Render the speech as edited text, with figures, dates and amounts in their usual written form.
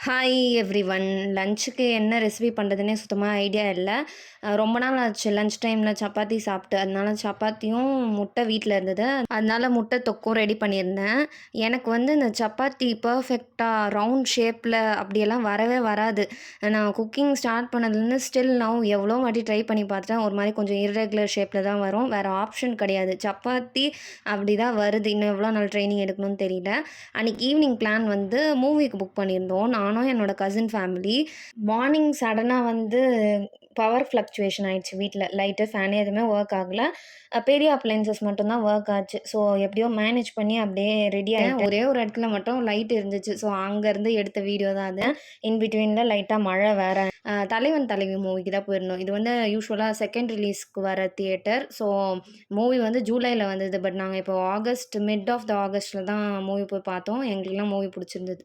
Hi everyone. லஞ்சுக்கு என்ன recipe பண்ணுறதுன்னே சுத்தமாக ஐடியா இல்ல. ரொம்ப நாள் ஆச்சு லஞ்ச் டைமில சப்பாத்தி சாப்பிட்டு. அதனால சப்பாத்தியும், முட்டை வீட்ல இருந்தது. அதனால முட்டை தொக்கும் ரெடி பண்ணியிருந்தேன். எனக்கு வந்து இந்த சப்பாத்தி பெர்ஃபெக்ட்டா ரவுண்ட் ஷேப்பில அப்படியெல்லாம் வரவே வராது. நான் குக்கிங் ஸ்டார்ட் பண்ணதுலேருந்து ஸ்டில் நவ் எவ்வளோ வாட்டி ட்ரை பண்ணி பார்த்துட்டேன். ஒரு மாரி கொஞ்சம் இர்ரெகுலர் ஷேப்பில தான் வரும். வேறு ஆப்ஷன் கிடையாது. சப்பாத்தி அப்படி தான் வருது. இன்னும் எவ்வளோ நாள் ட்ரெய்னிங் எடுக்கணும்னு தெரியல. அன்னைக்கு ஈவினிங் பிளான் வந்து மூவிக்கு புக் பண்ணியிருந்தோம். நானும் என்னோட கசின் ஃபேமிலி. மார்னிங் சடனா வந்து பவர் ஃப்ளக்சுவேஷன் ஆயிடுச்சு வீட்ல. லைட்டு, ஃபேன் எதுவுமே ஒர்க் ஆகல. பெரிய அப்ளையன்சஸ் மட்டும் தான் ஒர்க் ஆச்சு. ஸோ எப்படியோ மேனேஜ் பண்ணி அப்படியே ரெடி ஆயிட்டேன். ஒரே ஒரு இடத்துல மட்டும் லைட் இருந்துச்சு. ஸோ அங்கேருந்து எடுத்த வீடியோ தான் அது. இன் பிட்வீன்ல லைட்டா மழை வேற. தலைவன் தலைவி மூவிக்கு தான் போயிருந்தோம். இது வந்து யூசுவலா செகண்ட் ரிலீஸ்க்கு வர தியேட்டர். ஸோ மூவி வந்து ஜூலைல வந்தது. பட் நாங்க இப்போ ஆகஸ்ட், மிட் ஆஃப் த ஆகஸ்ட்ல தான் மூவி போய் பார்த்தோம். எங்களுக்கெல்லாம் மூவி புடிச்சிருந்தது.